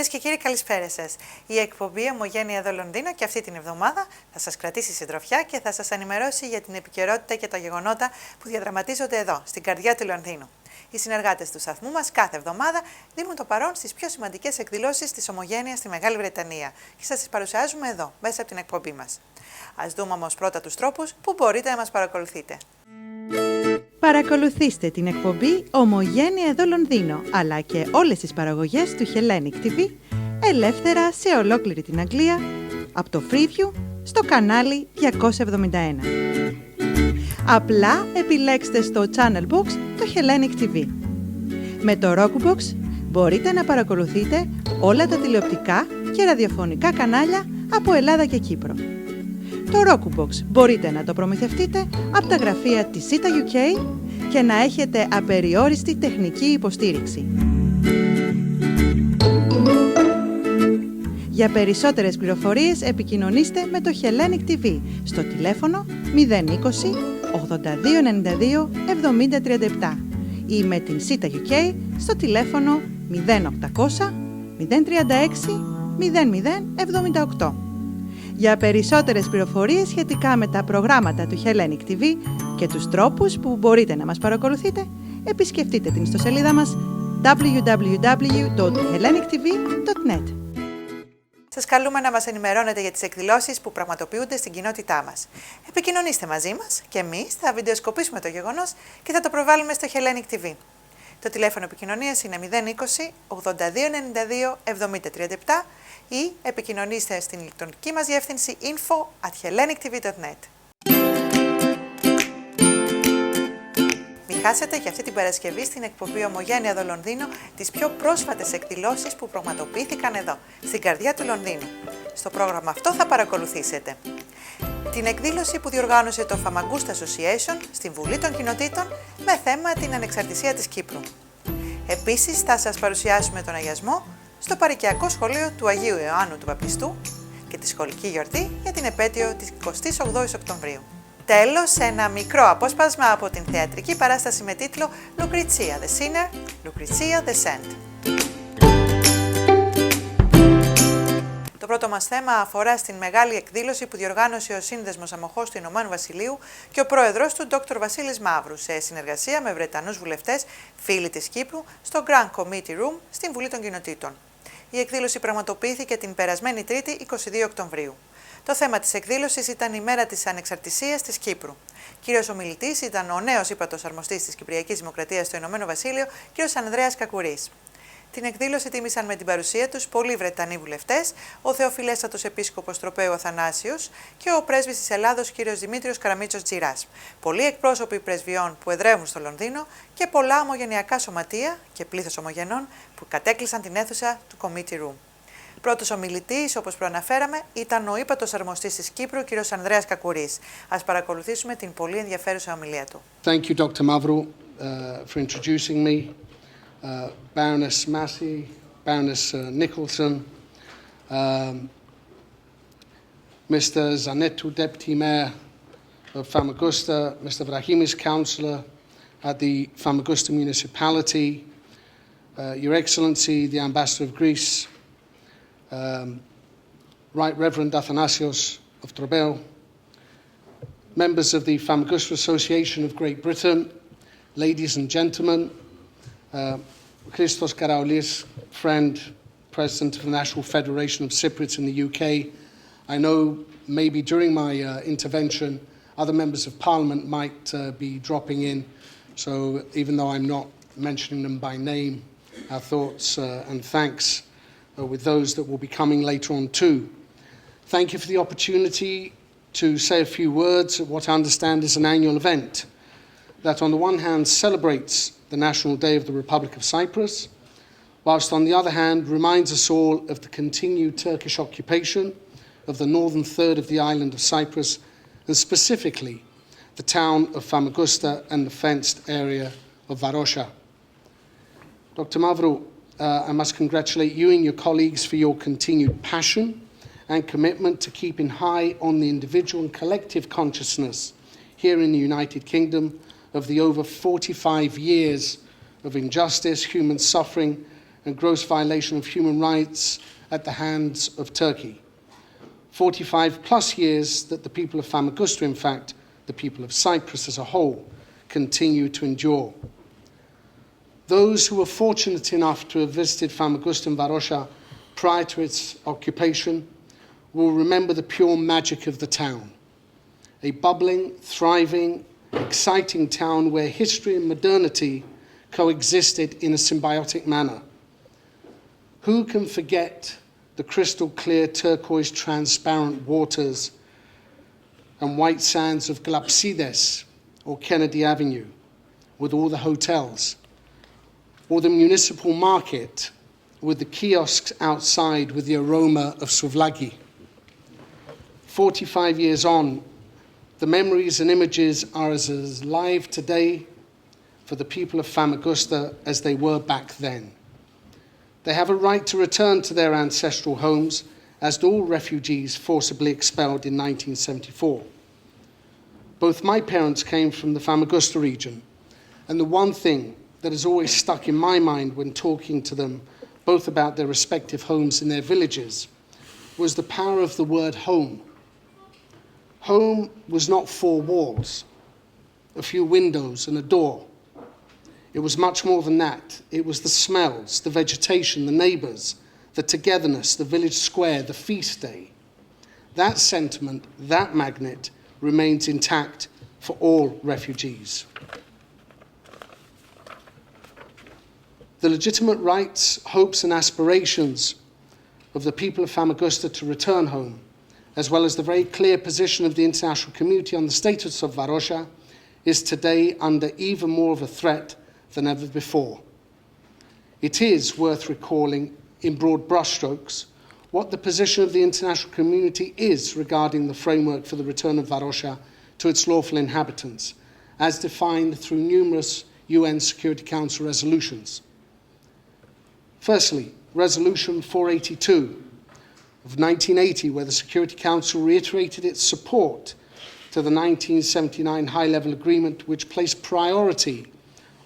Κυρίες και κύριοι, καλησπέρα σας. Η εκπομπή ΟΜΟΓΕΝΕΙΑ ΕΔΩ ΛΟΝΔΙΝΟ και αυτή την εβδομάδα θα σας κρατήσει συντροφιά και θα σας ενημερώσει για την επικαιρότητα και τα γεγονότα που διαδραματίζονται εδώ, στην καρδιά του Λονδίνου. Οι συνεργάτες του σταθμού μας κάθε εβδομάδα δίνουν το παρόν στις πιο σημαντικές εκδηλώσεις της Ομογένειας στη Μεγάλη Βρετανία και σας τις παρουσιάζουμε εδώ, μέσα από την εκπομπή μας. Ας δούμε όμως πρώτα τους τρόπους που μπορείτε να μας παρακολουθείτε. Παρακολουθήστε την εκπομπή ΟΜΟΓΕΝΕΙΑ ΕΔΩ ΛΟΝΔΙΝΟ, αλλά και όλες τις παραγωγές του Hellenic TV, ελεύθερα σε ολόκληρη την Αγγλία, από το Freeview στο κανάλι 271. Απλά επιλέξτε στο Channel Box το Hellenic TV. Με το Rockbox μπορείτε να παρακολουθείτε όλα τα τηλεοπτικά και ραδιοφωνικά κανάλια από Ελλάδα και Κύπρο. Το Rockbox μπορείτε να το προμηθευτείτε από τα γραφεία της ΣΥΤΑ UK και να έχετε απεριόριστη τεχνική υποστήριξη. Για περισσότερες πληροφορίες επικοινωνήστε με το Hellenic TV στο τηλέφωνο 020 8292 7037 ή με την ΣΥΤΑ UK στο τηλέφωνο 0800 036 0078. Για περισσότερες πληροφορίες σχετικά με τα προγράμματα του Hellenic TV και τους τρόπους που μπορείτε να μας παρακολουθείτε, επισκεφτείτε την ιστοσελίδα μας www.hellenictv.net. Σας καλούμε να μας ενημερώνετε για τις εκδηλώσεις που πραγματοποιούνται στην κοινότητά μας. Επικοινωνήστε μαζί μας και εμείς θα βιντεοσκοπήσουμε το γεγονός και θα το προβάλλουμε στο Hellenic TV. Το τηλέφωνο επικοινωνίας είναι 020 8292 7037 ή επικοινωνήστε στην ηλεκτρονική μας διεύθυνση info@hellenictv.net. Μην χάσετε και αυτή την Παρασκευή στην εκπομπή ΟΜΟΓΕΝΕΙΑ ΕΔΩ ΛΟΝΔΙΝΟ τις πιο πρόσφατες εκδηλώσεις που πραγματοποιήθηκαν εδώ, στην καρδιά του Λονδίνου. Στο πρόγραμμα αυτό θα παρακολουθήσετε την εκδήλωση που διοργάνωσε το Famagusta Association στην Βουλή των Κοινοτήτων με θέμα την ανεξαρτησία της Κύπρου. Επίσης θα σας παρουσιάσουμε τον αγιασμό στο Παροικιακό Σχολείο του Αγίου Ιωάννου του Βαπτιστού και τη σχολική γιορτή για την επέτειο της 28ης Οκτωβρίου. Τέλος, ένα μικρό απόσπασμα από την θεατρική παράσταση με τίτλο Lucrezia the Sinner, Lucrezia the Saint. Το πρώτο μας θέμα αφορά στην μεγάλη εκδήλωση που διοργάνωσε ο σύνδεσμος Αμμοχώστου Η Βασιλείου και ο πρόεδρος του Dr. Βασίλης Μαύρου σε συνεργασία με Βρετανούς βουλευτές, φίλοι της Κύπρου, στο Grand Committee Room στην Βουλή των Κοινοτήτων. Η εκδήλωση πραγματοποιήθηκε την περασμένη Τρίτη 22 Οκτωβρίου. Το θέμα της εκδήλωσης ήταν η μέρα της ανεξαρτησίας της Κύπρου. Κύριος ομιλητής ήταν ο νέος Ύπατος Αρμοστής της Κυπριακής Δημοκρατίας στο Ηνωμένο Βασίλειο, κύριος Ανδρέας Κακουρής. Την εκδήλωση τίμησαν με την παρουσία τους πολλοί Βρετανοί βουλευτές, ο Θεοφιλέστατος Επίσκοπος Τροπαίου Αθανάσιος και ο πρέσβης της Ελλάδος κύριος Δημήτριος Καραμήτσος Τζιράς. Πολλοί εκπρόσωποι πρεσβειών που εδρεύουν στο Λονδίνο και πολλά ομογενειακά σωματεία και πλήθος ομογενών που κατέκλυσαν την αίθουσα του Committee Room. Πρώτος ομιλητής, όπως προαναφέραμε, ήταν ο Ύπατος Αρμοστής της Κύπρου, κύριος Ανδρέας Κακουρής. Ας παρακολουθήσουμε την πολύ ενδιαφέρουσα ομιλία του. Thank you, Dr. Mavru, for introducing me. Baroness Massey, Baroness Nicholson, Mr. Zanetto, Deputy Mayor of Famagusta, Mr. Brahimi's Councillor at the Famagusta Municipality, Your Excellency, the Ambassador of Greece, Right Reverend Athanasios of Trobeo, members of the Famagusta Association of Great Britain, ladies and gentlemen, Christos Karaoulis, friend, President of the National Federation of Cypriots in the UK. I know maybe during my intervention other members of Parliament might be dropping in, so even though I'm not mentioning them by name, our thoughts and thanks with those that will be coming later on too. Thank you for the opportunity to say a few words at what I understand is an annual event that on the one hand celebrates the National Day of the Republic of Cyprus, whilst on the other hand reminds us all of the continued Turkish occupation of the northern third of the island of Cyprus, and specifically the town of Famagusta and the fenced area of Varosha. Dr. Mavru, I must congratulate you and your colleagues for your continued passion and commitment to keeping high on the individual and collective consciousness here in the United Kingdom of the over 45 years of injustice, human suffering and gross violation of human rights at the hands of Turkey. 45 plus years that the people of Famagusta, in fact, the people of Cyprus as a whole, continue to endure. Those who were fortunate enough to have visited Famagusta and Varosha prior to its occupation will remember the pure magic of the town. A bubbling, thriving, exciting town where history and modernity coexisted in a symbiotic manner. Who can forget the crystal clear turquoise transparent waters and white sands of Glapsides or Kennedy Avenue with all the hotels, or the municipal market with the kiosks outside with the aroma of souvlaki. 45 years on, the memories and images are as alive today for the people of Famagusta as they were back then. They have a right to return to their ancestral homes, as do all refugees forcibly expelled in 1974. Both my parents came from the Famagusta region, and the one thing that has always stuck in my mind when talking to them, both about their respective homes in their villages, was the power of the word home. Home was not four walls, a few windows and a door. It was much more than that. It was the smells, the vegetation, the neighbours, the togetherness, the village square, the feast day. That sentiment, that magnet, remains intact for all refugees. The legitimate rights, hopes and aspirations of the people of Famagusta to return home, as well as the very clear position of the international community on the status of Varosha, is today under even more of a threat than ever before. It is worth recalling in broad brushstrokes what the position of the international community is regarding the framework for the return of Varosha to its lawful inhabitants, as defined through numerous UN Security Council resolutions. Firstly, Resolution 482 of 1980, where the Security Council reiterated its support to the 1979 high-level agreement, which placed priority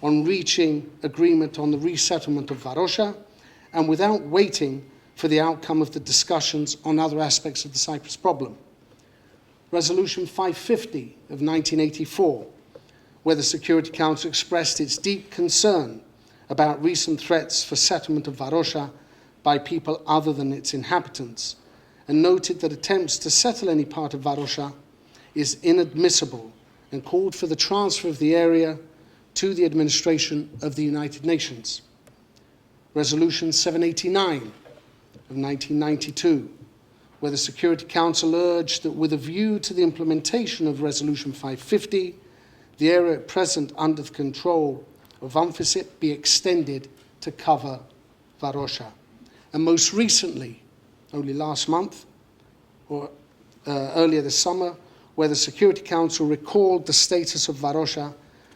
on reaching agreement on the resettlement of Varosha, and without waiting for the outcome of the discussions on other aspects of the Cyprus problem. Resolution 550 of 1984, where the Security Council expressed its deep concern about recent threats for settlement of Varosha by people other than its inhabitants, and noted that attempts to settle any part of Varosha is inadmissible, and called for the transfer of the area to the administration of the United Nations. Resolution 789 of 1992, where the Security Council urged that with a view to the implementation of Resolution 550, the area at present under the control of UNFICIP be extended to cover Varosha. And most recently, only last month, or earlier this summer, where the Security Council recalled the status of Varosha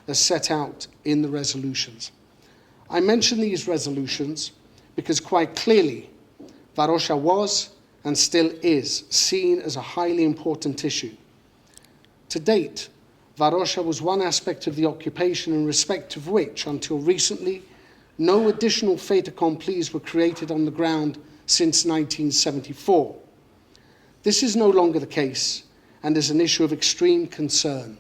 as set out in the resolutions. I mention these resolutions because quite clearly Varosha was and still is seen as a highly important issue. To date, Varosha was one aspect of the occupation in respect of which, until recently, no additional fait accomplis were created on the ground since 1974. This is no longer the case and is an issue of extreme concern.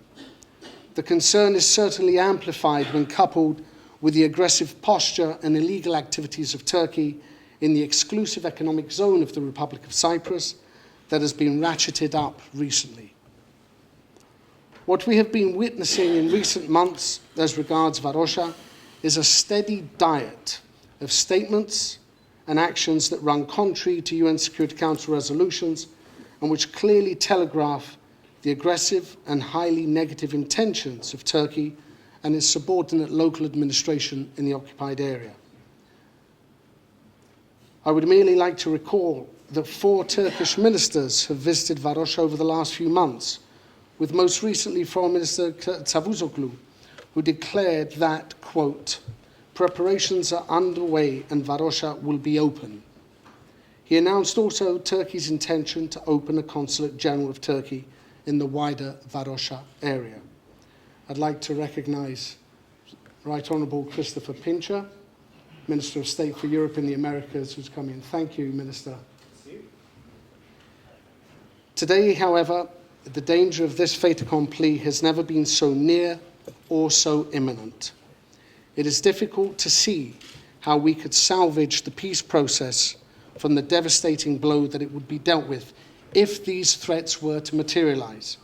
The concern is certainly amplified when coupled with the aggressive posture and illegal activities of Turkey in the exclusive economic zone of the Republic of Cyprus that has been ratcheted up recently. What we have been witnessing in recent months as regards Varosha is a steady diet of statements and actions that run contrary to UN Security Council resolutions and which clearly telegraph the aggressive and highly negative intentions of Turkey and its subordinate local administration in the occupied area. I would merely like to recall that 4 Turkish ministers have visited Varosha over the last few months, with most recently Foreign Minister Çavuşoğlu, who declared that, quote, preparations are underway and Varosha will be open. He announced also Turkey's intention to open a Consulate General of Turkey in the wider Varosha area. I'd like to recognise Right Honourable Christopher Pincher, Minister of State for Europe and the Americas, who's come in. Thank you, Minister. Today, however, the danger of this fait accompli has never been so near or so imminent. It is difficult to see how we could salvage the peace process from the devastating blow that it would be dealt with if these threats were to materialize.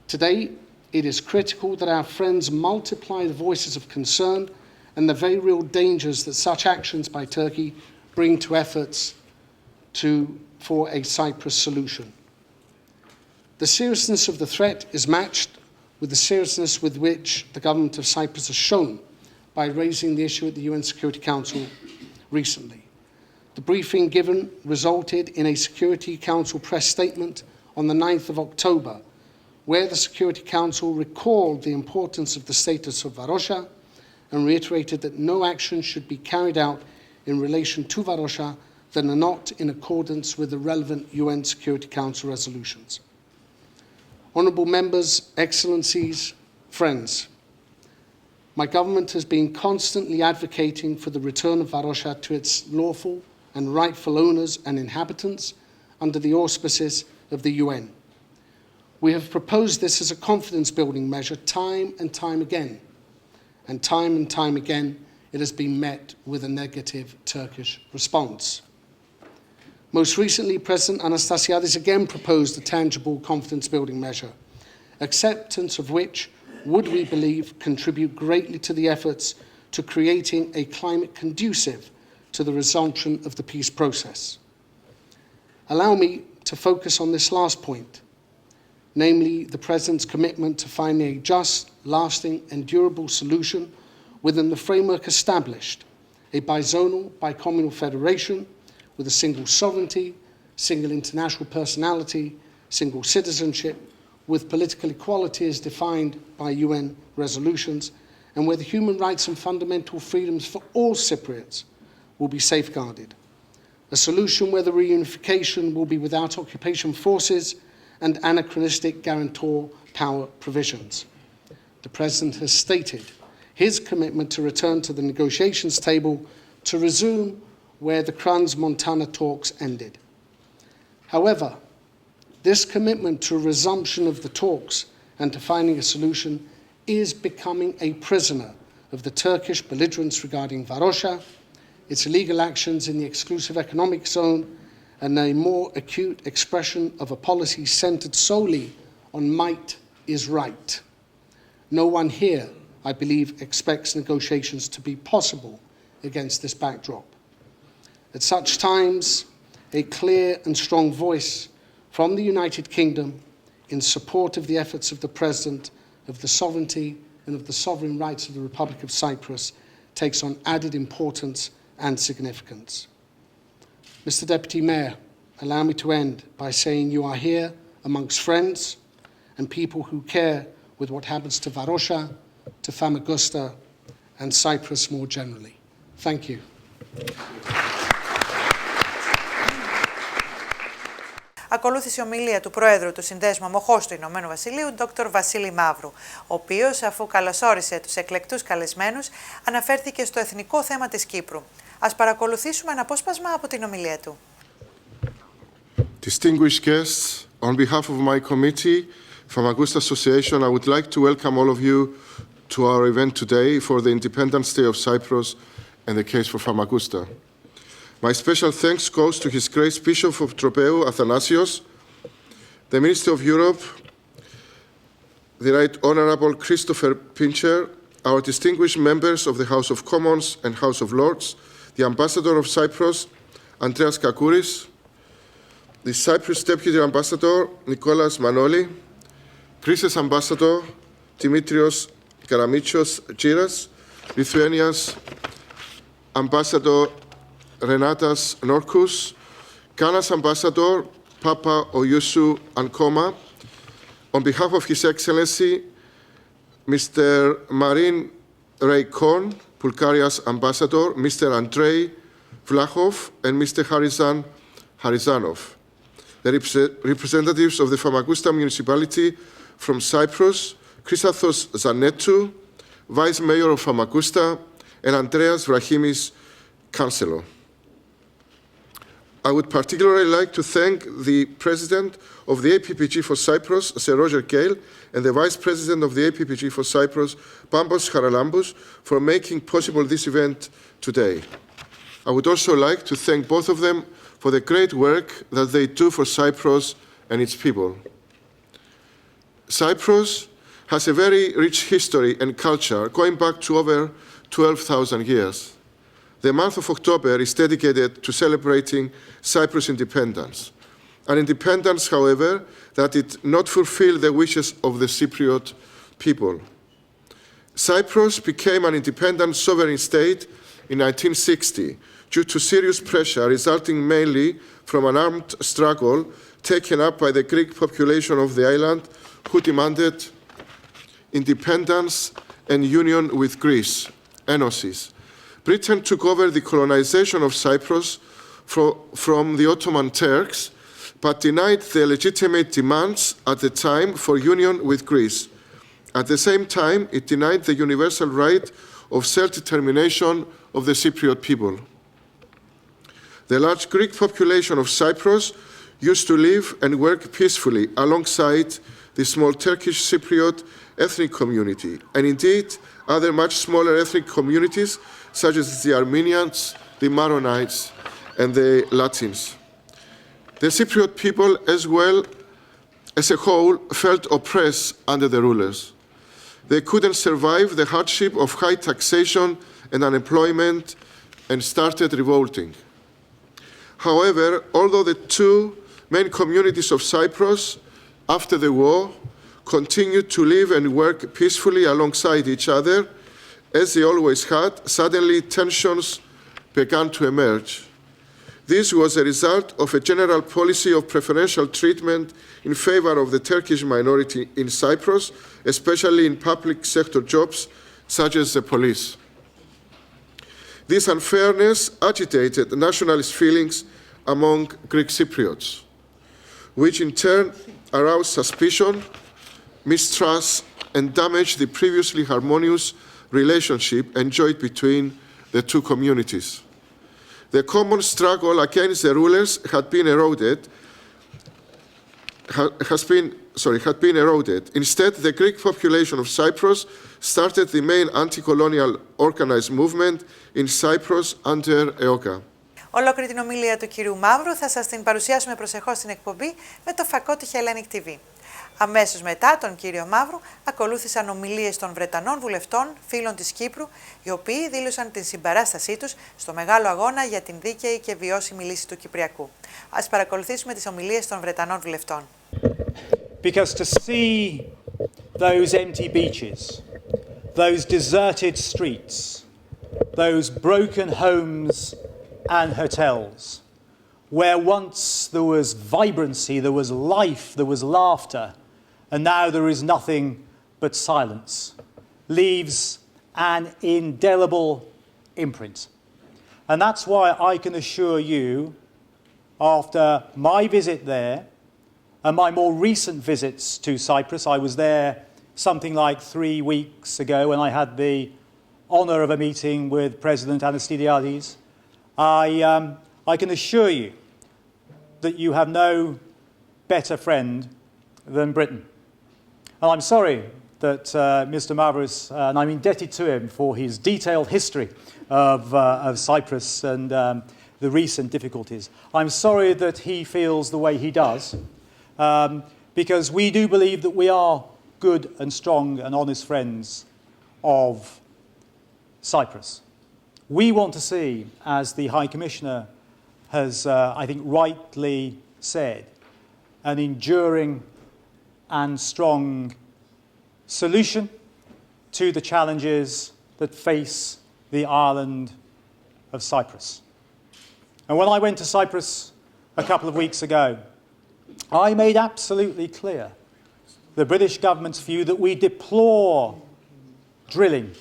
Today, it is critical that our friends multiply the voices of concern and the very real dangers that such actions by Turkey bring to efforts for a Cyprus solution. The seriousness of the threat is matched with the seriousness with which the government of Cyprus has shown by raising the issue at the UN Security Council recently. The briefing given resulted in a Security Council press statement on the 9th of October, where the Security Council recalled the importance of the status of Varosha and reiterated that no action should be carried out in relation to Varosha that are not in accordance with the relevant UN Security Council resolutions. Honourable members, excellencies, friends, my government has been constantly advocating for the return of Varosha to its lawful and rightful owners and inhabitants under the auspices of the UN. We have proposed this as a confidence-building measure time and time again, it has been met with a negative Turkish response. Most recently, President Anastasiadis again proposed a tangible confidence-building measure, acceptance of which would, we believe, contribute greatly to the efforts to creating a climate conducive to the resumption of the peace process. Allow me to focus on this last point, namely the President's commitment to finding a just, lasting and durable solution within the framework established, a bizonal, bicommunal federation with a single sovereignty, single international personality, single citizenship, with political equality as defined by UN resolutions, and where the human rights and fundamental freedoms for all Cypriots will be safeguarded. A solution where the reunification will be without occupation forces and anachronistic guarantor power provisions. The President has stated his commitment to return to the negotiations table to resume where the Crans-Montana talks ended. However, this commitment to resumption of the talks and to finding a solution is becoming a prisoner of the Turkish belligerence regarding Varosha, its illegal actions in the exclusive economic zone, and a more acute expression of a policy centered solely on might is right. No one here, I believe, expects negotiations to be possible against this backdrop. At such times, a clear and strong voice from the United Kingdom in support of the efforts of the President, of the sovereignty and of the sovereign rights of the Republic of Cyprus takes on added importance and significance. Mr. Deputy Mayor, allow me to end by saying you are here amongst friends and people who care with what happens to Varosha, to Famagusta and Cyprus more generally. Thank you. Ακολούθησε η ομιλία του Πρόεδρου του Συνδέσμου Αμμοχώστου Ηνωμένου Βασιλείου, Dr. Βασίλη Μαύρου, ο οποίος, αφού καλωσόρισε τους εκλεκτούς καλεσμένους, αναφέρθηκε στο εθνικό θέμα της Κύπρου. Ας παρακολουθήσουμε ένα απόσπασμα από την ομιλία του. Distinguished guests, on behalf of my committee, Famagusta Association, I would like to welcome all of you to our event today for the Independence Day of Cyprus and the case for Famagusta. My special thanks goes to His Grace Bishop of Trοπαίου, Athanasios, the Minister of Europe, the Right Honourable Christopher Pincher, our distinguished members of the House of Commons and House of Lords, the Ambassador of Cyprus, Andreas Κακουρής, the Cyprus Deputy Ambassador, Nicholas Manoli, Greece's Ambassador, Δημήτριος Καραμήτσος Τζιράς, Lithuania's Ambassador, Renatas Norkus, Ghana's Ambassador, Papa Oyusu Ankoma, on behalf of His Excellency, Mr. Marin Reikon, Bulgaria's Ambassador, Mr. Andrei Vlahov, and Mr. Harizanov, the representatives of the Famagusta municipality from Cyprus, Chrysathos Zanetou, Vice Mayor of Famagusta, and Andreas Vrahimis Chancellor. I would particularly like to thank the President of the APPG for Cyprus, Sir Roger Gale, and the Vice President of the APPG for Cyprus, Pambos Charalambous, for making possible this event today. I would also like to thank both of them for the great work that they do for Cyprus and its people. Cyprus has a very rich history and culture going back to over 12,000 years. The month of October is dedicated to celebrating Cyprus' independence. An independence, however, that did not fulfill the wishes of the Cypriot people. Cyprus became an independent sovereign state in 1960 due to serious pressure resulting mainly from an armed struggle taken up by the Greek population of the island who demanded independence and union with Greece, Enosis. Britain took over the colonization of Cyprus from the Ottoman Turks, but denied the legitimate demands at the time for union with Greece. At the same time, it denied the universal right of self-determination of the Cypriot people. The large Greek population of Cyprus used to live and work peacefully alongside the small Turkish Cypriot ethnic community, and indeed other much smaller ethnic communities such as the Armenians, the Maronites, and the Latins. The Cypriot people as well as a whole felt oppressed under the rulers. They couldn't survive the hardship of high taxation and unemployment and started revolting. However, although the two main communities of Cyprus after the war continued to live and work peacefully alongside each other, as they always had, suddenly tensions began to emerge. This was a result of a general policy of preferential treatment in favor of the Turkish minority in Cyprus, especially in public sector jobs such as the police. This unfairness agitated nationalist feelings among Greek Cypriots, which in turn aroused suspicion, mistrust, and damaged the previously harmonious relationship enjoyed between the two communities. The common struggle against the rulers had been eroded. Instead, the Greek population of Cyprus started the main anti-colonial organized movement in Cyprus under EOKA. Ολόκληρη την ομιλία του κυρίου Μαύρου θα σας την παρουσιάσουμε προσεχώς στην εκπομπή με το φακό του Hellenic TV. Αμέσως μετά τον κύριο Μαύρου ακολούθησαν ομιλίες των Βρετανών βουλευτών φίλων της Κύπρου, οι οποίοι δήλωσαν την συμπαράστασή τους στο μεγάλο αγώνα για την δίκαιη και βιώσιμη λύση του Κυπριακού. Ας παρακολουθήσουμε τις ομιλίες των Βρετανών βουλευτών. Because to see those empty beaches, those deserted streets, those broken homes and hotels, where once there was vibrancy, there was life, there was laughter, and now there is nothing but silence, leaves an indelible imprint. And that's why I can assure you, after my visit there, and my more recent visits to Cyprus, I was there something like 3 weeks ago when I had the honour of a meeting with President Anastassiades. I can assure you that you have no better friend than Britain. And I'm sorry that Mr. Mavros, and I'm indebted to him for his detailed history of Cyprus and the recent difficulties. I'm sorry that he feels the way he does, because we do believe that we are good and strong and honest friends of Cyprus. We want to see, as the High Commissioner has, I think, rightly said, an enduring and strong solution to the challenges that face the island of Cyprus. And when I went to Cyprus a couple of weeks ago, I made absolutely clear the British government's view that we deplore drilling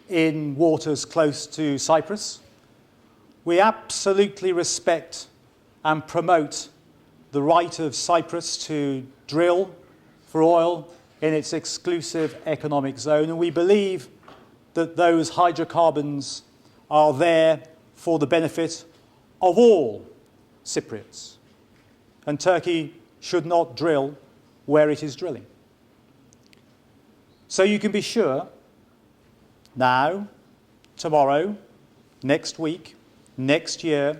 in waters close to Cyprus. We absolutely respect and promote the right of Cyprus to drill for oil in its exclusive economic zone, and we believe that those hydrocarbons are there for the benefit of all Cypriots. And Turkey should not drill where it is drilling. So you can be sure now, tomorrow, next week, next year,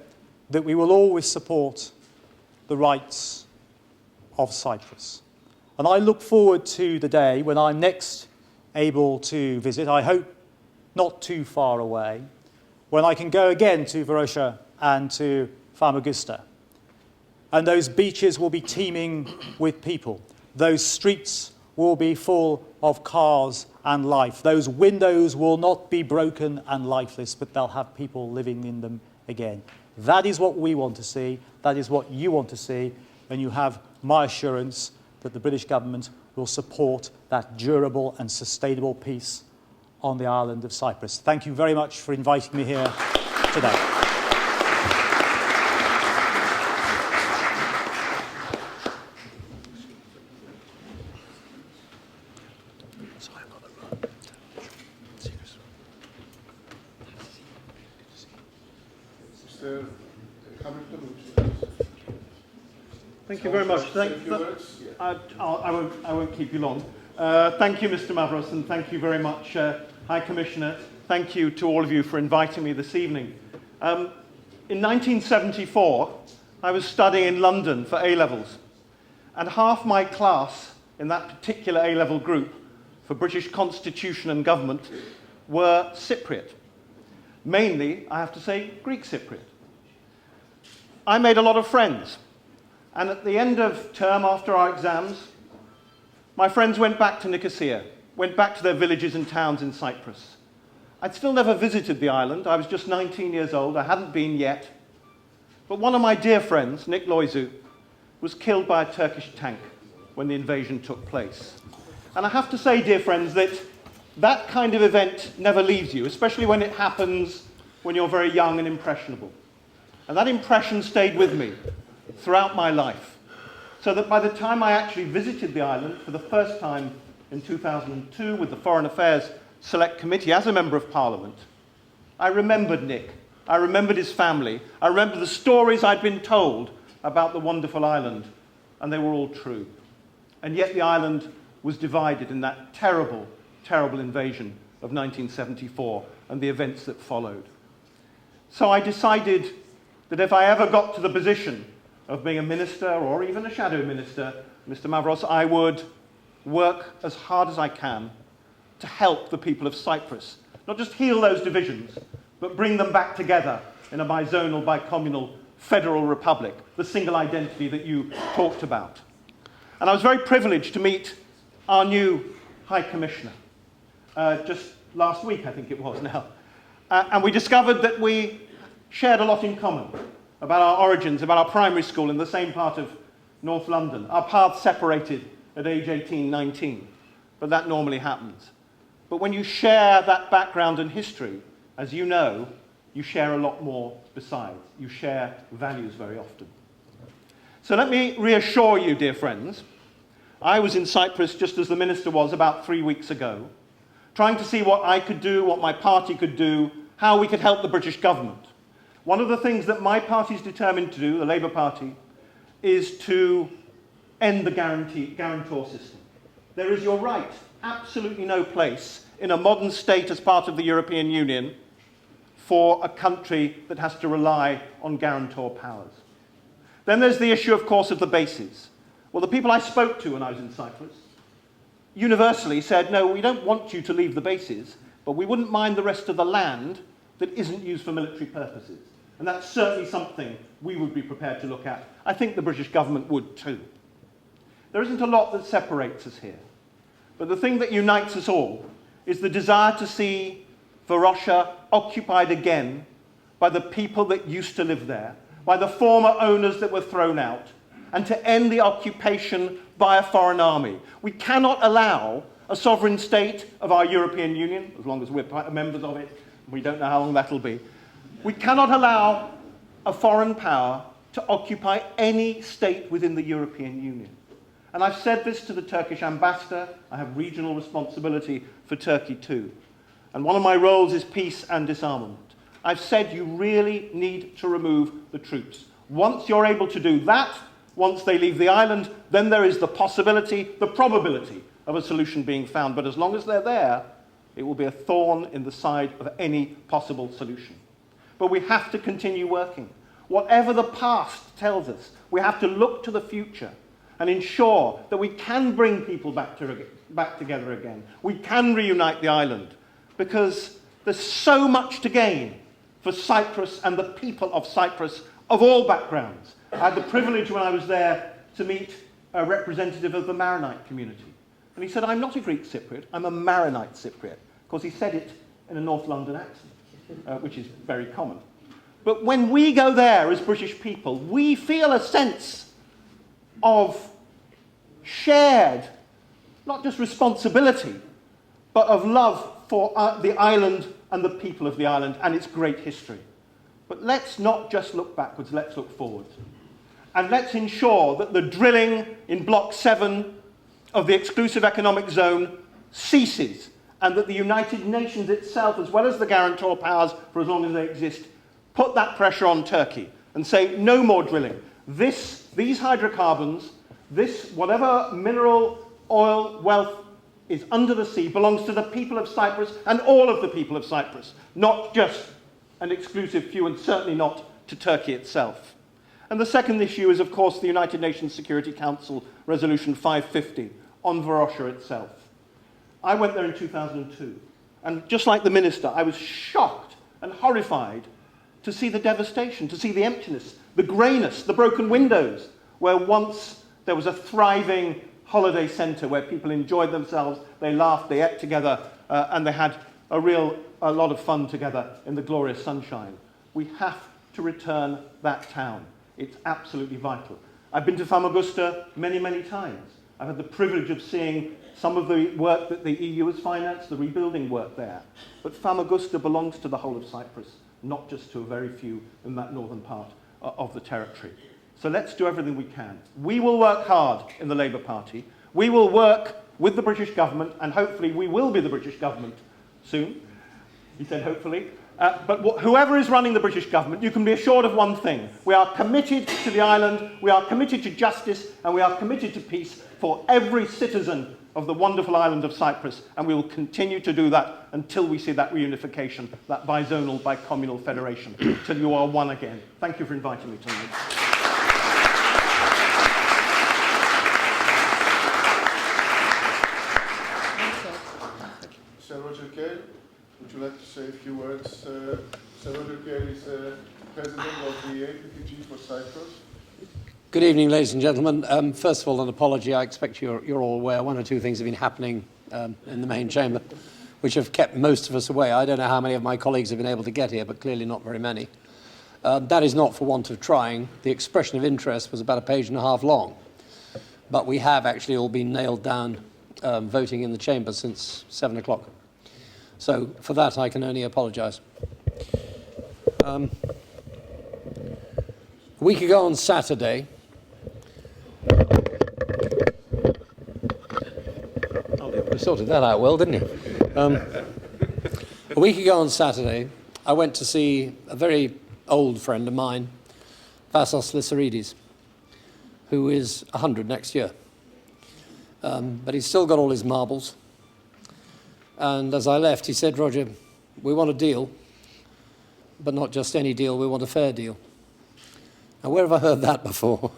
that we will always support the rights of Cyprus. And I look forward to the day when I'm next able to visit, I hope not too far away, when I can go again to Varosha and to Famagusta. And those beaches will be teeming with people. Those streets will be full of cars and life. Those windows will not be broken and lifeless, but they'll have people living in them again. That is what we want to see. That is what you want to see. And you have my assurance that the British government will support that durable and sustainable peace on the island of Cyprus. Thank you very much for inviting me here today. Thank you very much. I won't keep you long. Thank you, Mr. Mavros, and thank you very much, High Commissioner. Thank you to all of you for inviting me this evening. In 1974, I was studying in London for A-levels, and half my class in that particular A-level group for British Constitution and Government were Cypriot. Mainly, I have to say, Greek Cypriot. I made a lot of friends. And at the end of term, after our exams, my friends went back to Nicosia, went back to their villages and towns in Cyprus. I'd still never visited the island. I was just 19 years old. I hadn't been yet. But one of my dear friends, Nick Loizu, was killed by a Turkish tank when the invasion took place. And I have to say, dear friends, that that kind of event never leaves you, especially when it happens when you're very young and impressionable. And that impression stayed with me throughout my life, so that by the time I actually visited the island for the first time in 2002 with the Foreign Affairs Select Committee as a Member of Parliament, I remembered Nick, I remembered his family, I remembered the stories I'd been told about the wonderful island, and they were all true. And yet the island was divided in that terrible, terrible invasion of 1974 and the events that followed. So I decided that if I ever got to the position of being a minister or even a shadow minister, Mr. Mavros, I would work as hard as I can to help the people of Cyprus, not just heal those divisions, but bring them back together in a bizonal, bicommunal federal republic, the single identity that you talked about. And I was very privileged to meet our new High Commissioner, just last week, I think it was now. And we discovered that we shared a lot in common about our origins, about our primary school in the same part of North London. Our paths separated at age 18, 19, but that normally happens. But when you share that background and history, as you know, you share a lot more besides. You share values very often. So let me reassure you, dear friends, I was in Cyprus just as the minister was about 3 weeks ago, trying to see what I could do, what my party could do, how we could help the British government. One of the things that my party is determined to do, the Labour Party, is to end the guarantor system. There is, you're right, absolutely no place in a modern state as part of the European Union for a country that has to rely on guarantor powers. Then there's the issue, of course, of the bases. Well, the people I spoke to when I was in Cyprus universally said, no, we don't want you to leave the bases, but we wouldn't mind the rest of the land that isn't used for military purposes. And that's certainly something we would be prepared to look at. I think the British government would too. There isn't a lot that separates us here. But the thing that unites us all is the desire to see Varosha occupied again by the people that used to live there, by the former owners that were thrown out, and to end the occupation by a foreign army. We cannot allow a sovereign state of our European Union, as long as we're members of it, we don't know how long that'll be. We cannot allow a foreign power to occupy any state within the European Union. And I've said this to the Turkish ambassador. I have regional responsibility for Turkey too. And one of my roles is peace and disarmament. I've said you really need to remove the troops. Once you're able to do that, once they leave the island, then there is the possibility, the probability of a solution being found. But as long as they're there, it will be a thorn in the side of any possible solution. But we have to continue working. Whatever the past tells us, we have to look to the future and ensure that we can bring people back together again. We can reunite the island, because there's so much to gain for Cyprus and the people of Cyprus of all backgrounds. I had the privilege when I was there to meet a representative of the Maronite community. And he said, I'm not a Greek Cypriot, I'm a Maronite Cypriot. Of course, he said it in a North London accent, which is very common. But when we go there as British people, we feel a sense of shared, not just responsibility, but of love for the island and the people of the island and its great history. But let's not just look backwards, let's look forwards. And let's ensure that the drilling in Block 7 of the exclusive economic zone ceases, and that the United Nations itself, as well as the guarantor powers for as long as they exist, put that pressure on Turkey and say no more drilling. These hydrocarbons, whatever mineral oil wealth is under the sea, belongs to the people of Cyprus and all of the people of Cyprus, not just an exclusive few, and certainly not to Turkey itself. And the second issue is, of course, the United Nations Security Council Resolution 550 on Varosha itself. I went there in 2002, and just like the minister, I was shocked and horrified to see the devastation, to see the emptiness, the greyness, the broken windows, where once there was a thriving holiday centre where people enjoyed themselves, they laughed, they ate together, and they had a lot of fun together in the glorious sunshine. We have to return that town. It's absolutely vital. I've been to Famagusta many, many times. I've had the privilege of seeing some of the work that the EU has financed, the rebuilding work there. But Famagusta belongs to the whole of Cyprus, not just to a very few in that northern part of the territory. So let's do everything we can. We will work hard in the Labour Party. We will work with the British government, and hopefully we will be the British government soon. He said hopefully. But whoever is running the British government, you can be assured of one thing. We are committed to the island, we are committed to justice, and we are committed to peace for every citizen of the wonderful island of Cyprus, and we will continue to do that until we see that reunification, that bizonal, bicommunal federation, till you are one again. Thank you for inviting me tonight. Sir Roger Kerr, would you like to say a few words? Sir Roger Kerr is President of the APPG for Cyprus. Good evening, ladies and gentlemen. First of all, an apology. I expect you're all aware one or two things have been happening in the main chamber, which have kept most of us away. I don't know how many of my colleagues have been able to get here, but clearly not very many. That is not for want of trying. The expression of interest was about a page and a half long, but we have actually all been nailed down voting in the chamber since 7 o'clock. So for that, I can only apologise. A week ago on Saturday, we sorted that out well, didn't you? A week ago on Saturday, I went to see a very old friend of mine, Vassos Lissarides, who is 100 next year. But he's still got all his marbles. And as I left, he said, Roger, we want a deal, but not just any deal, we want a fair deal. Now, where have I heard that before?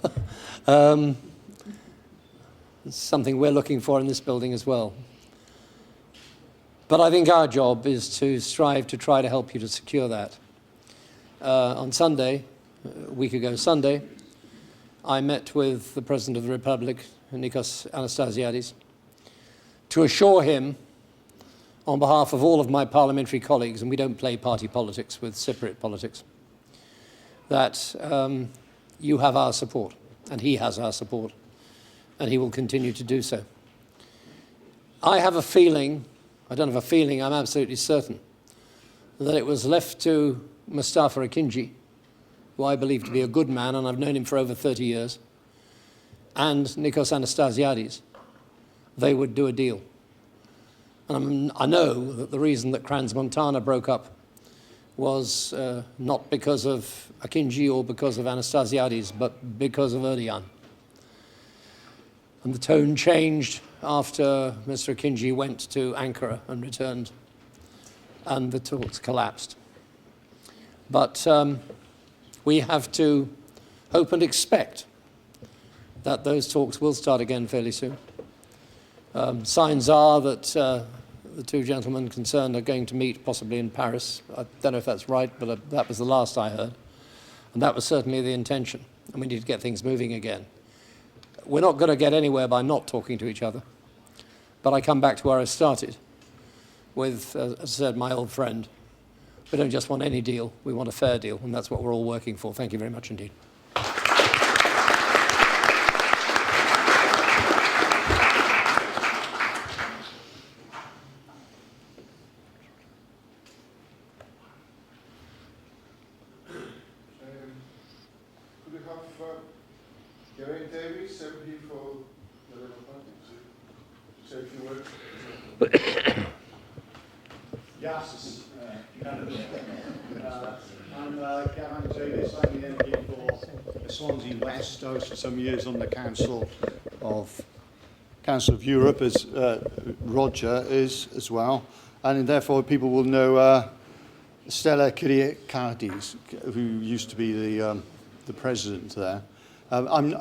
It's something we're looking for in this building as well. But I think our job is to strive to try to help you to secure that. On Sunday, a week ago Sunday, I met with the President of the Republic, Nikos Anastasiadis, to assure him, on behalf of all of my parliamentary colleagues, and we don't play party politics with Cypriot politics, that you have our support, and he has our support, and he will continue to do so. I have a feeling, I don't have a feeling, I'm absolutely certain, that it was left to Mustafa Akinci, who I believe to be a good man, and I've known him for over 30 years, and Nikos Anastasiadis, they would do a deal. And I know that the reason that Crans Montana broke up was not because of Akinci or because of Anastasiades, but because of Erdogan. And the tone changed after Mr. Akinci went to Ankara and returned, and the talks collapsed. But we have to hope and expect that those talks will start again fairly soon. Signs are that the two gentlemen concerned are going to meet possibly in Paris. I don't know if that's right, but that was the last I heard. And that was certainly the intention. And we need to get things moving again. We're not going to get anywhere by not talking to each other. But I come back to where I started with, as I said, my old friend. We don't just want any deal, we want a fair deal, and that's what we're all working for. Thank you very much indeed. Yes, I'm Gavin Davis. I'm the MP for Swansea West. I was for some years on the Council of Europe, as Roger is as well, and therefore people will know Stella Kyriakidis, who used to be the president there. I'm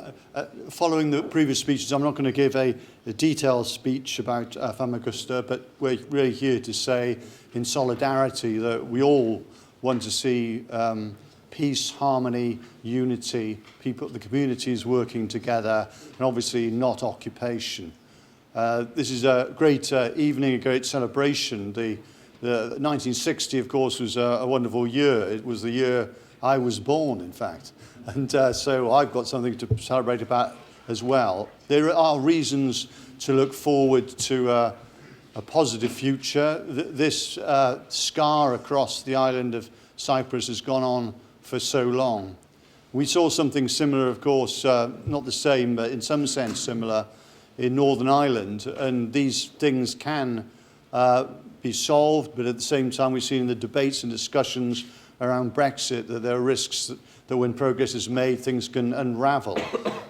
following the previous speeches. I'm not going to give a detailed speech about Famagusta, but we're really here to say in solidarity that we all want to see peace, harmony, unity, the communities working together, and obviously not occupation. This is a great evening, a great celebration. The 1960, of course, was a wonderful year. It was the year I was born, in fact. And so I've got something to celebrate about as well. There are reasons to look forward to a positive future. This scar across the island of Cyprus has gone on for so long. We saw something similar, of course, not the same, but in some sense similar, in Northern Ireland. And these things can be solved, but at the same time we've seen in the debates and discussions around Brexit that there are risks that when progress is made, things can unravel.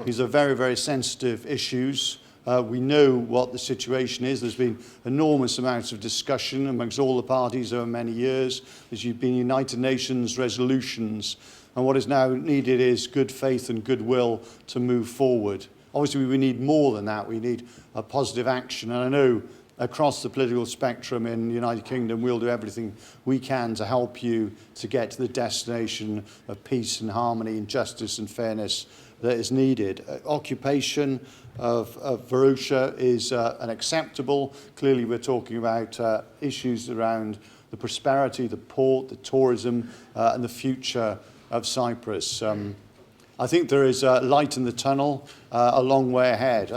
These are very, very sensitive issues. We know what the situation is. There's been enormous amounts of discussion amongst all the parties over many years. There's been United Nations resolutions. And what is now needed is good faith and goodwill to move forward. Obviously, we need more than that. We need a positive action. And I know across the political spectrum in the United Kingdom, we'll do everything we can to help you to get to the destination of peace and harmony and justice and fairness that is needed. Occupation of Varusha is unacceptable. Clearly, we're talking about issues around the prosperity, the port, the tourism, and the future of Cyprus. I think there is light in the tunnel, a long way ahead.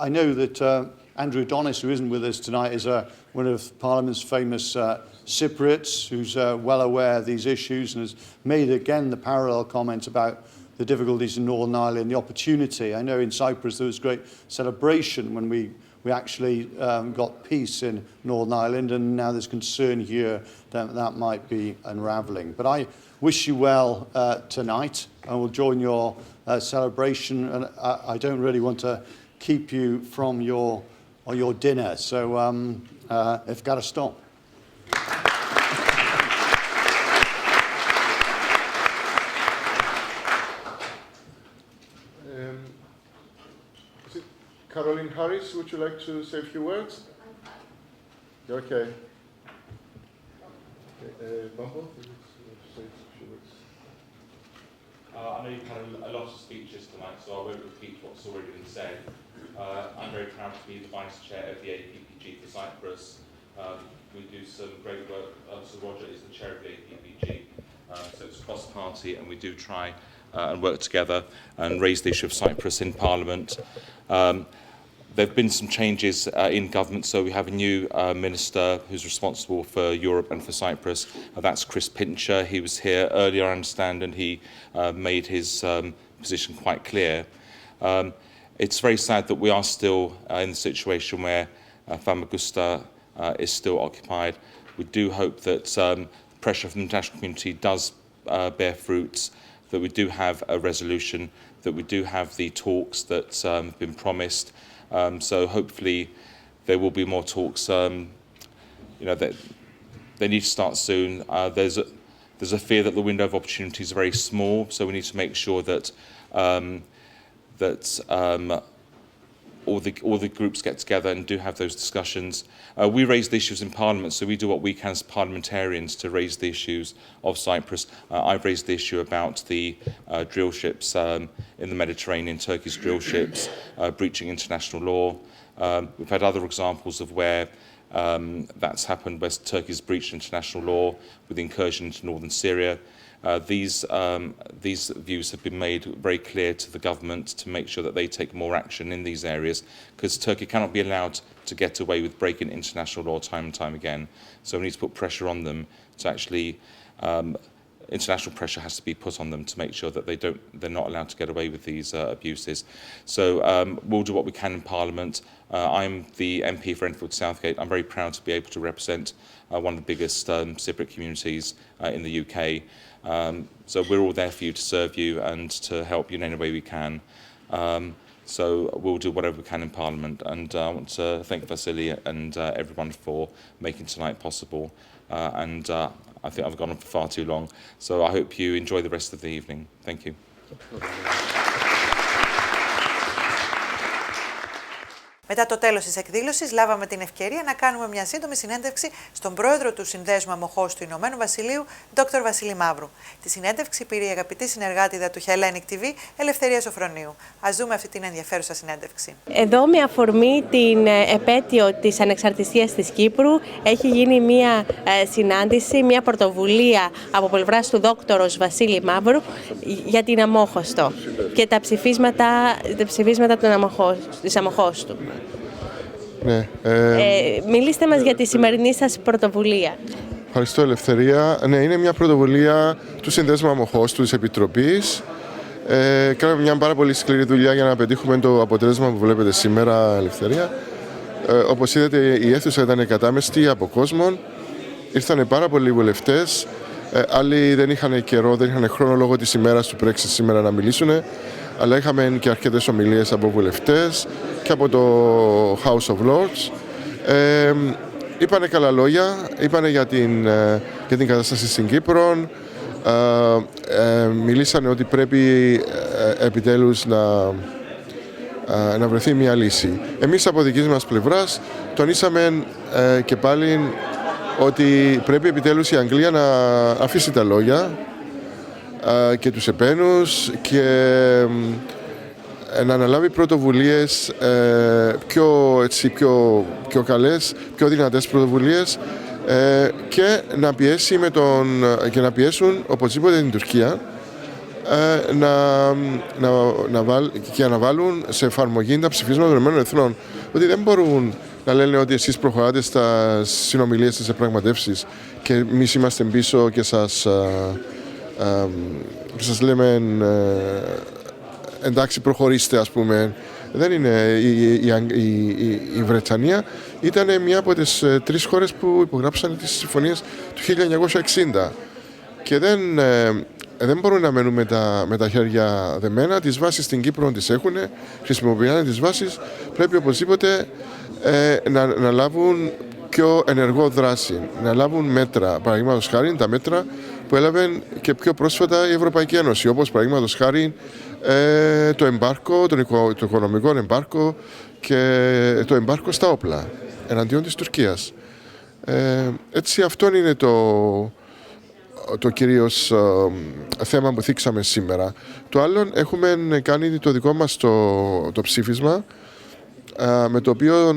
I know that Andrew Donis, who isn't with us tonight, is one of Parliament's famous Cypriots who's well aware of these issues and has made again the parallel comment about the difficulties in Northern Ireland, the opportunity. I know in Cyprus there was great celebration when we actually got peace in Northern Ireland, and now there's concern here that that might be unravelling. But I wish you well tonight, and we'll join your celebration. And I don't really want to keep you from your dinner, so I've got to stop. Caroline Harris, would you like to say a few words? Okay. Bumble, would you say a few words? I know you've had a lot of speeches tonight, so I won't repeat what's already been said. I'm very proud to be the Vice Chair of the APPG for Cyprus. We do some great work. So Roger is the Chair of the APPG, so it's cross-party, and we do try and work together and raise the issue of Cyprus in Parliament. There have been some changes in government, so we have a new minister who's responsible for Europe and for Cyprus. That's Chris Pincher. He was here earlier, I understand, and he made his position quite clear. It's very sad that we are still in the situation where Famagusta is still occupied. We do hope that pressure from the international community does bear fruits, that we do have a resolution, that we do have the talks that have been promised. So hopefully there will be more talks. They need to start soon. There's a fear that the window of opportunity is very small, so we need to make sure that all the groups get together and do have those discussions. We raise the issues in Parliament, so we do what we can as parliamentarians to raise the issues of Cyprus. I've raised the issue about the drill ships in the Mediterranean, Turkey's drill ships breaching international law. We've had other examples of where that's happened, where Turkey's breached international law with the incursion into northern Syria. These views have been made very clear to the government to make sure that they take more action in these areas, because Turkey cannot be allowed to get away with breaking international law time and time again. So we need to put pressure on them to actually, international pressure has to be put on them to make sure that they're not allowed to get away with these abuses. So we'll do what we can in Parliament. I'm the MP for Enfield Southgate. I'm very proud to be able to represent one of the biggest Cypriot communities in the UK. So we're all there for you to serve you and to help you in any way we can. So we'll do whatever we can in Parliament. And I want to thank Vasily and everyone for making tonight possible. I think I've gone on for far too long. So I hope you enjoy the rest of the evening. Thank you. Μετά το τέλος της εκδήλωσης, λάβαμε την ευκαιρία να κάνουμε μια σύντομη συνέντευξη στον πρόεδρο του Συνδέσμου Αμμοχώστου Ηνωμένου Βασιλείου, Dr. Βασίλη Μαύρου. Τη συνέντευξη πήρε η αγαπητή συνεργάτηδα του Hellenic TV, Ελευθερία Σοφρονίου. Ας δούμε αυτή την ενδιαφέρουσα συνέντευξη. Εδώ, με αφορμή την επέτειο της ανεξαρτησίας της Κύπρου, έχει γίνει μια συνάντηση, μια πρωτοβουλία από πλευράς του Δόκτωρος Βασίλη Μαύρου για την Αμμόχωστο και τα ψηφίσματα της Αμμοχώστου. Ναι, μιλήστε μας για τη σημερινή σας πρωτοβουλία. Ευχαριστώ, Ελευθερία. Ναι, είναι μια πρωτοβουλία του Συνδέσμου Αμμοχώστου της Επιτροπής. Κάναμε μια πάρα πολύ σκληρή δουλειά για να πετύχουμε το αποτέλεσμα που βλέπετε σήμερα, Ελευθερία. Όπως είδατε, η αίθουσα ήταν κατάμεστη από κόσμον. Ήρθαν πάρα πολλοί βουλευτές. Άλλοι δεν είχαν καιρό, δεν είχαν χρόνο λόγω της ημέρας του Brexit σήμερα να μιλήσουν. Αλλά είχαμε και αρκετές ομιλίες από βουλευτές και από το House of Lords. Είπανε καλά λόγια, είπανε για την κατάσταση στην Κύπρο. Μιλήσανε ότι πρέπει επιτέλους να βρεθεί μια λύση. Εμείς από δικής μας πλευράς τονίσαμε και πάλι ότι πρέπει επιτέλους η Αγγλία να αφήσει τα λόγια και τους επένους και να αναλάβει πρωτοβουλίες πιο καλές, πιο δυνατές πρωτοβουλίες και να πιέσουν οπωσδήποτε την Τουρκία να βάλουν σε εφαρμογή τα ψηφίσματα των ΗΠΑ. Ότι δεν μπορούν να λένε ότι εσείς προχωράτε στα συνομιλίες, στις διαπραγματεύσεις και εμείς είμαστε πίσω και σας λέμε εντάξει, προχωρήστε, ας πούμε. Δεν είναι. Η Βρετανία ήταν μια από τις 3 χώρες που υπογράψαν τις συμφωνίες του 1960 και δεν μπορούν να μένουν με τα χέρια δεμένα. Τις βάσεις στην Κύπρο τις έχουν, χρησιμοποιούν τις βάσεις. Πρέπει οπωσδήποτε να λάβουν πιο ενεργό δράση, να λάβουν μέτρα. Παραδείγματος χάρη τα μέτρα που έλαβε και πιο πρόσφατα η Ευρωπαϊκή Ένωση, όπως παραδείγματος χάρη το εμπάρκο, το οικονομικό εμπάρκο και το εμπάρκο στα όπλα εναντίον της Τουρκίας. Έτσι αυτό είναι το κυρίως θέμα που θίξαμε σήμερα. Το άλλο, έχουμε κάνει το δικό μας το ψήφισμα με το οποίο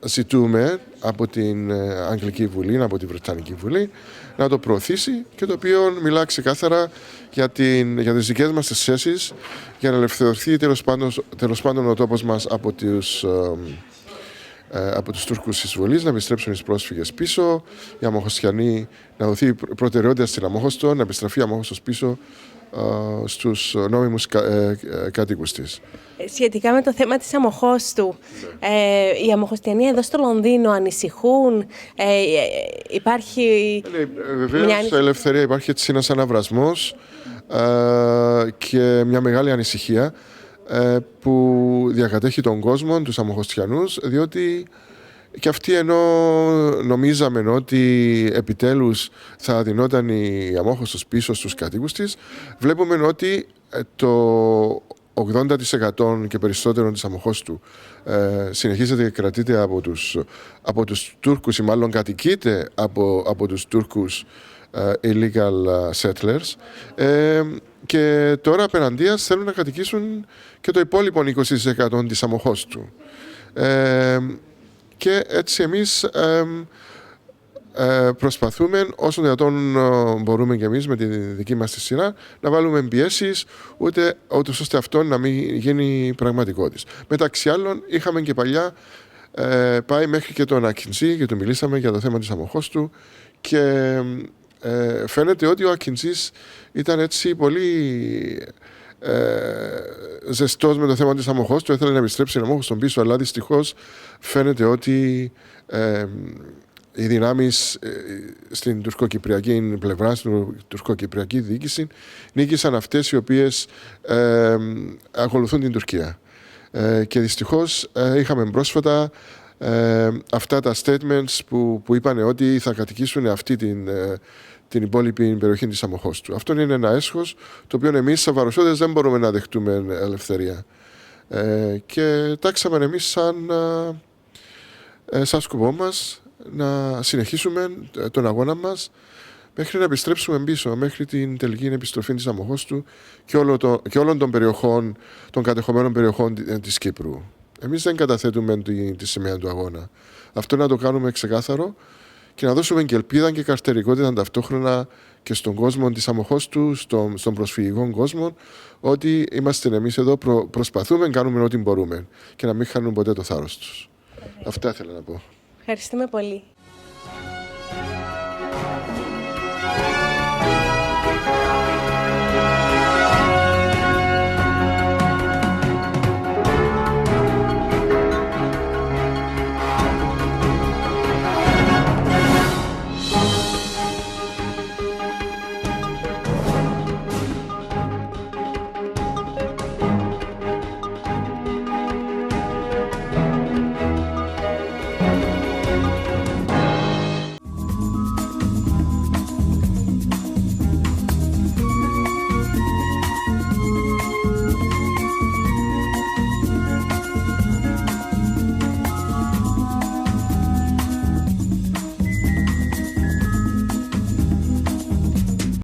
ζητούμε από την Αγγλική Βουλή, από την Βρετανική Βουλή να το προωθήσει και το οποίο μιλά ξεκάθαρα για τις δικές μας τις θέσεις για να ελευθερωθεί τέλος πάντων ο τόπος μας από τους Τούρκους εισβολείς, να επιστρέψουν οι πρόσφυγες πίσω, οι Αμμοχωστιανοί να δοθεί προτεραιότητα στην Αμμόχωστο, να επιστραφεί Αμμόχωστος πίσω στους νόμιμους κατοίκους της. Σχετικά με το θέμα της Αμμοχώστου, οι Αμμοχωστιανοί εδώ στο Λονδίνο ανησυχούν, υπάρχει βεβαίως, ελευθερία, υπάρχει έτσι ένας αναβρασμός και μια μεγάλη ανησυχία που διακατέχει τον κόσμο, τους Αμμοχωστιανούς, διότι και αυτοί ενώ νομίζαμε ότι επιτέλους θα δινόταν η Αμμόχωστος πίσω στους κατοίκους της, βλέπουμε ότι το 80% και περισσότερο της Αμμοχώστου συνεχίζεται και κρατείται από τους Τούρκους ή μάλλον κατοικείται από τους Τούρκους illegal settlers και τώρα απέναντίας θέλουν να κατοικήσουν και το υπόλοιπο 20% της Αμμοχώστου. Και έτσι εμείς προσπαθούμε όσο δυνατόν μπορούμε και εμείς με τη δική μας τη σειρά να βάλουμε πιέσεις ώστε αυτό να μην γίνει πραγματικότητα. Μεταξύ άλλων είχαμε και παλιά πάει μέχρι και τον Ακινζή και του μιλήσαμε για το θέμα της Αμμοχώστου και φαίνεται ότι ο Ακινζής ήταν έτσι πολύ ζεστός με το θέμα της Αμμοχώστου, ήθελε να επιστρέψει την Αμμόχωστον πίσω, αλλά δυστυχώς φαίνεται ότι οι δυνάμεις στην τουρκοκυπριακή πλευρά, στην τουρκοκυπριακή διοίκηση, νίκησαν αυτές οι οποίες ακολουθούν την Τουρκία. Και δυστυχώς είχαμε πρόσφατα αυτά τα statements που είπαν ότι θα κατοικήσουν αυτή την υπόλοιπη περιοχή της Αμμοχώστου. Αυτό είναι ένα έσχος το οποίο εμείς σαβαροσώντες δεν μπορούμε να δεχτούμε ελευθερία. Και τάξαμε εμείς σαν σκοπό μας να συνεχίσουμε τον αγώνα μας μέχρι να επιστρέψουμε πίσω, μέχρι την τελική επιστροφή της Αμμοχώστου και όλων των περιοχών, των κατεχομένων περιοχών της Κύπρου. Εμείς δεν καταθέτουμε τη σημαία του αγώνα. Αυτό να το κάνουμε ξεκάθαρο και να δώσουμε και ελπίδα και καρτερικότητα ταυτόχρονα και στον κόσμο της Αμμοχώστου, στον προσφυγικό κόσμο, ότι είμαστε εμείς εδώ, προσπαθούμε, κάνουμε ό,τι μπορούμε και να μην χάνουν ποτέ το θάρρος τους. Αυτά ήθελα να πω. Ευχαριστούμε πολύ.